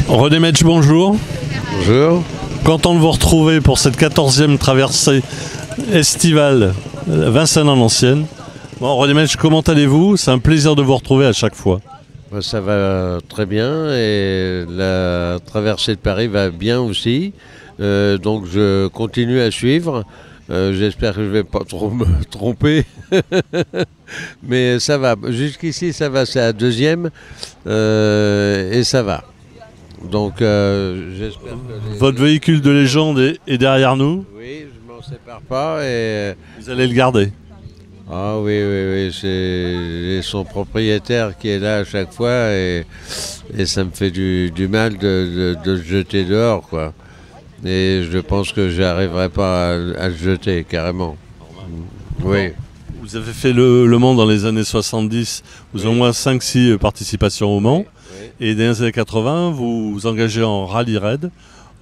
René Metsch, bonjour. Bonjour. Content de vous retrouver pour cette 14e traversée estivale Vincennes-en-Ancienne. Bon, René Metsch, comment allez-vous? C'est un plaisir de vous retrouver à chaque fois. Ça va très bien et la traversée de Paris va bien aussi. Donc je continue à suivre. J'espère que je ne vais pas trop me tromper. Mais ça va. Jusqu'ici, ça va. C'est la deuxième et ça va. Donc j'espère que... Votre véhicule de légende est derrière nous. Oui, je ne m'en sépare pas. Et... Vous allez le garder. Ah oui, c'est son propriétaire qui est là à chaque fois et ça me fait du mal de le jeter dehors, quoi. Et je pense que j'arriverai pas à le jeter, carrément. Oui. Vous avez fait le Mans dans les années 70, vous avez au moins 5-6 participations au Mans. Oui. Et dans les années 80, vous vous engagez en rallye raid,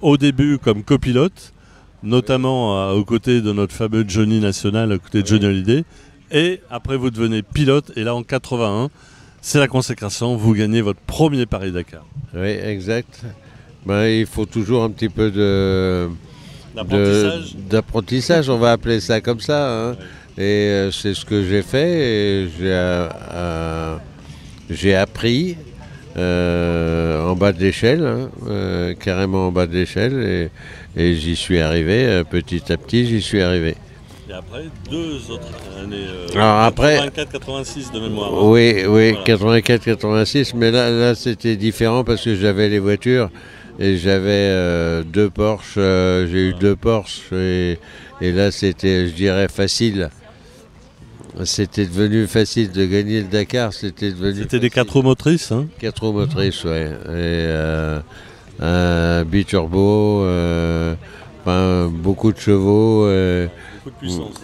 au début comme copilote, notamment aux côtés de notre fameux Johnny National, aux côtés de Johnny Hallyday. Et après, vous devenez pilote. Et là, en 81, c'est la consécration. Vous gagnez votre premier Paris-Dakar. Oui, exact. Il faut toujours un petit peu d'apprentissage, on va appeler ça comme ça. Hein. Ouais. Et c'est ce que j'ai fait. Et j'ai appris en bas de l'échelle, hein, carrément en bas de l'échelle. Et j'y suis arrivé. Petit à petit, j'y suis arrivé. Et après, 2 autres années, 84-86 de mémoire. Hein. Oui, voilà. 84-86, mais là c'était différent parce que j'avais les voitures et j'avais 2 Porsche, j'ai eu 2 Porsche et là c'était, je dirais, facile. C'était devenu facile de gagner le Dakar, c'était des 4 roues motrices, hein? 4 roues motrices, ouais. Et un biturbo, beaucoup de chevaux.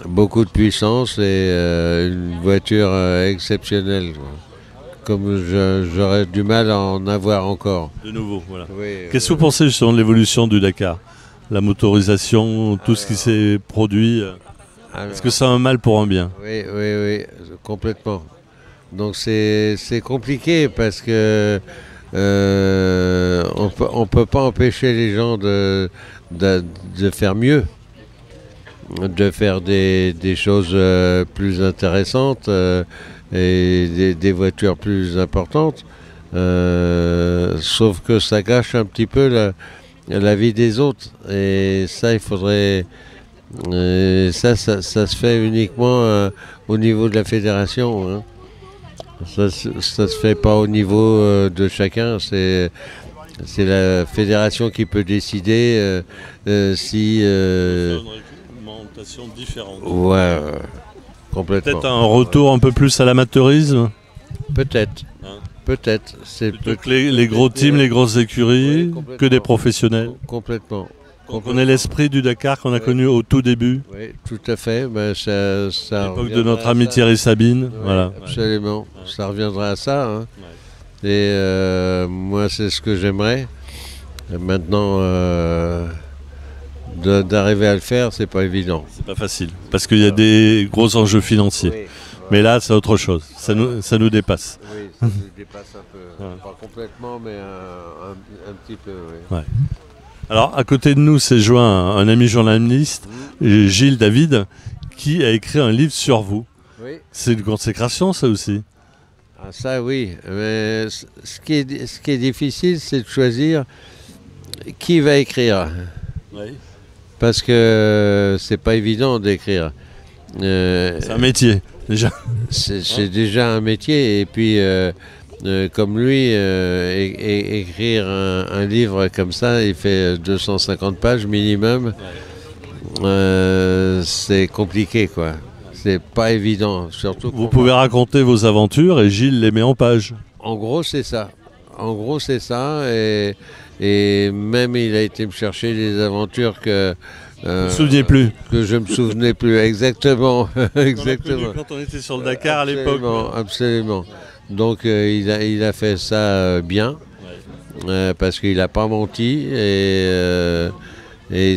Beaucoup de puissance et une voiture exceptionnelle. Comme j'aurais du mal à en avoir encore. De nouveau, voilà. Oui, qu'est-ce que vous pensez justement de l'évolution du Dakar? La motorisation, tout ce qui s'est produit. Est-ce que c'est un mal pour un bien? Oui, complètement. Donc c'est compliqué parce que on peut pas empêcher les gens de faire mieux. De faire des choses plus intéressantes et des voitures plus importantes. Sauf que ça gâche un petit peu la vie des autres. Et ça, il faudrait... ça se fait uniquement au niveau de la fédération. Hein. Ça se fait pas au niveau de chacun. C'est la fédération qui peut décider si... différente. Ouais, complètement. Peut-être un retour un peu plus à l'amateurisme. Peut-être. Hein? Peut-être. C'est les gros teams, les grosses écuries, que des professionnels. Complètement. On connaît l'esprit du Dakar qu'on a connu au tout début. Oui, tout à fait. Ça l'époque de notre ami Thierry Sabine. Oui, voilà. Absolument. Ouais. Ça reviendra à ça. Hein. Ouais. Et moi, c'est ce que j'aimerais. Maintenant... d'arriver à le faire, c'est pas évident. C'est pas facile, parce qu'il y a des gros enjeux financiers. Oui. Mais là, c'est autre chose. Ça nous dépasse. Oui, ça nous dépasse un peu. Ouais. Pas complètement, mais un petit peu, oui. Ouais. Alors, à côté de nous, s'est joint un ami journaliste, Gilles David, qui a écrit un livre sur vous. Oui. C'est une consécration, ça aussi. Ah, ça, oui. Mais ce qui est difficile, c'est de choisir qui va écrire. Oui. Parce que c'est pas évident d'écrire. C'est un métier, déjà. C'est déjà un métier. Et puis, comme lui, écrire un livre comme ça, il fait 250 pages minimum. C'est compliqué, quoi. C'est pas évident. Surtout vous pouvez raconter vos aventures et Gilles les met en page. En gros, c'est ça. Et même il a été me chercher des aventures que vous ne me souveniez plus. Que je me souvenais plus, exactement. Exactement. Quand on était sur le Dakar à l'époque. Absolument. Donc il a fait ça bien, parce qu'il n'a pas menti et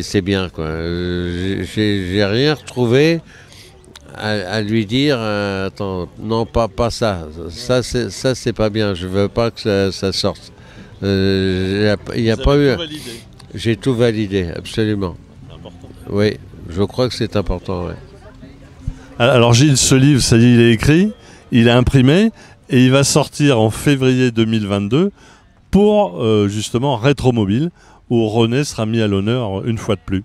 c'est bien, quoi. J'ai rien retrouvé à lui dire attends, non, pas ça. Ça c'est pas bien. Je veux pas que ça sorte. Il n'y a Vous pas avez eu... tout validé. J'ai tout validé, absolument. C'est important. Oui, je crois que c'est important, ouais. Alors Gilles, ce livre, ça y est, il est écrit, il est imprimé et il va sortir en février 2022 pour justement Rétromobile, où René sera mis à l'honneur une fois de plus.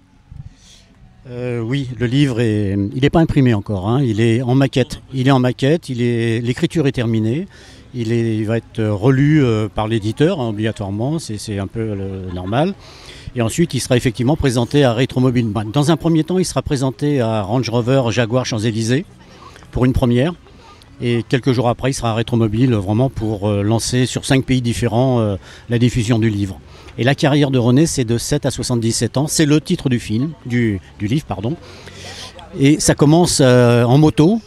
Oui, le livre il n'est pas imprimé encore, hein, il est en maquette. L'écriture est terminée. Il va être relu par l'éditeur, hein, obligatoirement, c'est un peu normal. Et ensuite, il sera effectivement présenté à Rétromobile. Dans un premier temps, il sera présenté à Range Rover Jaguar Champs-Élysées pour une première. Et quelques jours après, il sera à Rétromobile vraiment pour lancer sur 5 pays différents la diffusion du livre. Et la carrière de René, c'est de 7 à 77 ans. C'est le titre du livre, pardon. Et ça commence en moto,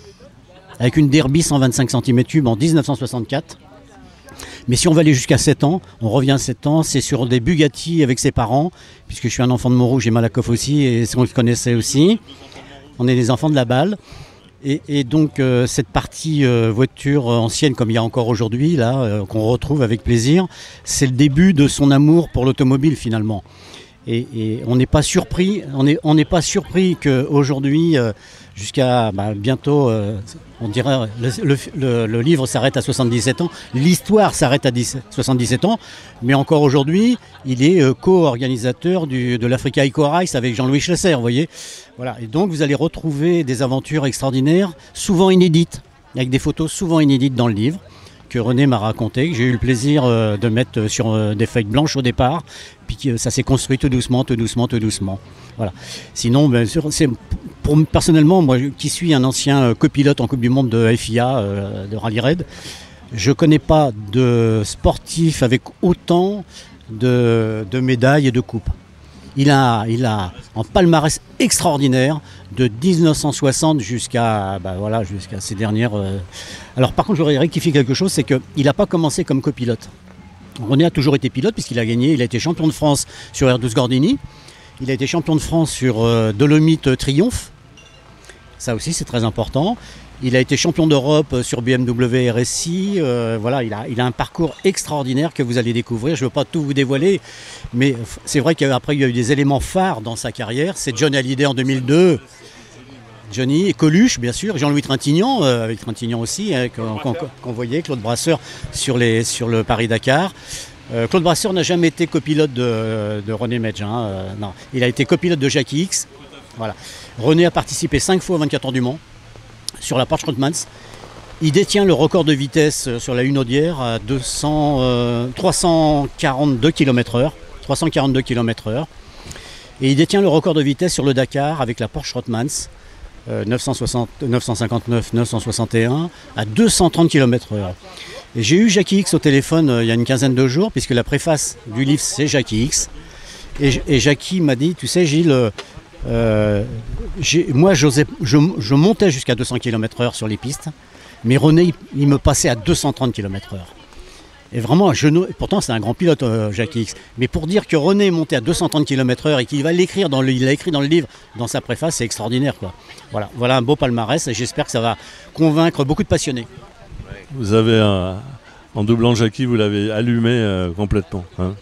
avec une Derby 125 cm3 en 1964. Mais si on va aller jusqu'à 7 ans, on revient à 7 ans, c'est sur des Bugatti avec ses parents, puisque je suis un enfant de Montrouge et Malakoff aussi, et on le connaissait aussi. On est des enfants de la balle. Et donc cette partie voiture ancienne, comme il y a encore aujourd'hui, là, qu'on retrouve avec plaisir, c'est le début de son amour pour l'automobile finalement. Et on n'est pas surpris, qu'aujourd'hui, jusqu'à bientôt, on dirait, le livre s'arrête à 77 ans, l'histoire s'arrête à 77 ans, mais encore aujourd'hui, il est co-organisateur de l'Africa Eco Race avec Jean-Louis Schlesser, vous voyez. Voilà. Et donc vous allez retrouver des aventures extraordinaires, souvent inédites, avec des photos souvent inédites dans le livre, que René m'a raconté, que j'ai eu le plaisir de mettre sur des feuilles blanches au départ, puis que ça s'est construit tout doucement. Voilà. Sinon, bien sûr, personnellement, moi qui suis un ancien copilote en Coupe du Monde de FIA, de Rallye Raid, je ne connais pas de sportif avec autant de médailles et de coupes. Il a un palmarès extraordinaire de 1960 jusqu'à ces dernières... Alors par contre, j'aurais rectifié quelque chose, c'est qu'il n'a pas commencé comme copilote. René a toujours été pilote puisqu'il a gagné, il a été champion de France sur R12 Gordini, il a été champion de France sur Dolomite Triomphe, ça aussi c'est très important. Il a été champion d'Europe sur BMW RSI. Voilà, il a un parcours extraordinaire que vous allez découvrir. Je ne veux pas tout vous dévoiler, mais c'est vrai qu'après, il y a eu des éléments phares dans sa carrière. C'est Johnny Hallyday en 2002. Johnny et Coluche, bien sûr. Jean-Louis Trintignant, avec Trintignant aussi, hein, qu'on voyait. Claude Brasseur sur le Paris-Dakar. Claude Brasseur n'a jamais été copilote de René Medge. Hein, non. Il a été copilote de Jackie X. Voilà. René a participé 5 fois aux 24 heures du Mans sur la Porsche Rothmans. Il détient le record de vitesse sur la Hunaudière à 342 km/h. Et il détient le record de vitesse sur le Dakar avec la Porsche Rothmans 959, 961 à 230 km/h. Et j'ai eu Jackie X au téléphone il y a une quinzaine de jours, puisque la préface du livre c'est Jackie X. Et Jackie m'a dit, tu sais Gilles, moi je montais jusqu'à 200 km/h sur les pistes, mais René il me passait à 230 km/h. Et vraiment, pourtant c'est un grand pilote Jackie X, mais pour dire que René montait à 230 km/h et qu'il va l'écrire il l'a écrit dans le livre, dans sa préface, c'est extraordinaire quoi. Voilà un beau palmarès et j'espère que ça va convaincre beaucoup de passionnés. Vous avez en doublant Jackie, vous l'avez allumé complètement. Hein.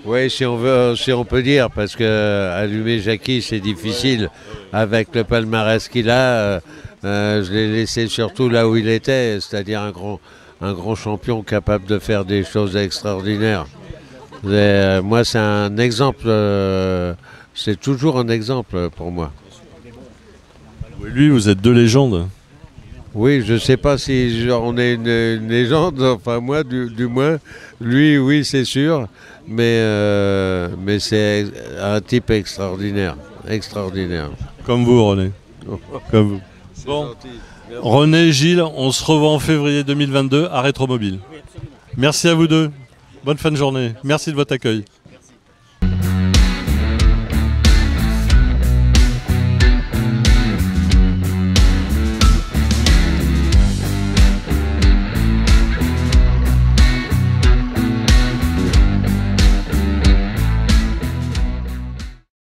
Oui, si on peut dire, parce que allumer Jackie, c'est difficile. Avec le palmarès qu'il a, je l'ai laissé surtout là où il était, c'est-à-dire un grand champion capable de faire des choses extraordinaires. Moi, c'est un exemple, c'est toujours un exemple pour moi. Lui, vous êtes deux légendes. Oui, je ne sais pas si on est une légende, enfin moi du moins, lui oui c'est sûr, mais c'est un type extraordinaire. Comme vous René, comme vous. Bon, René, Gilles, on se revoit en février 2022 à Rétromobile. Merci à vous deux, bonne fin de journée, merci de votre accueil.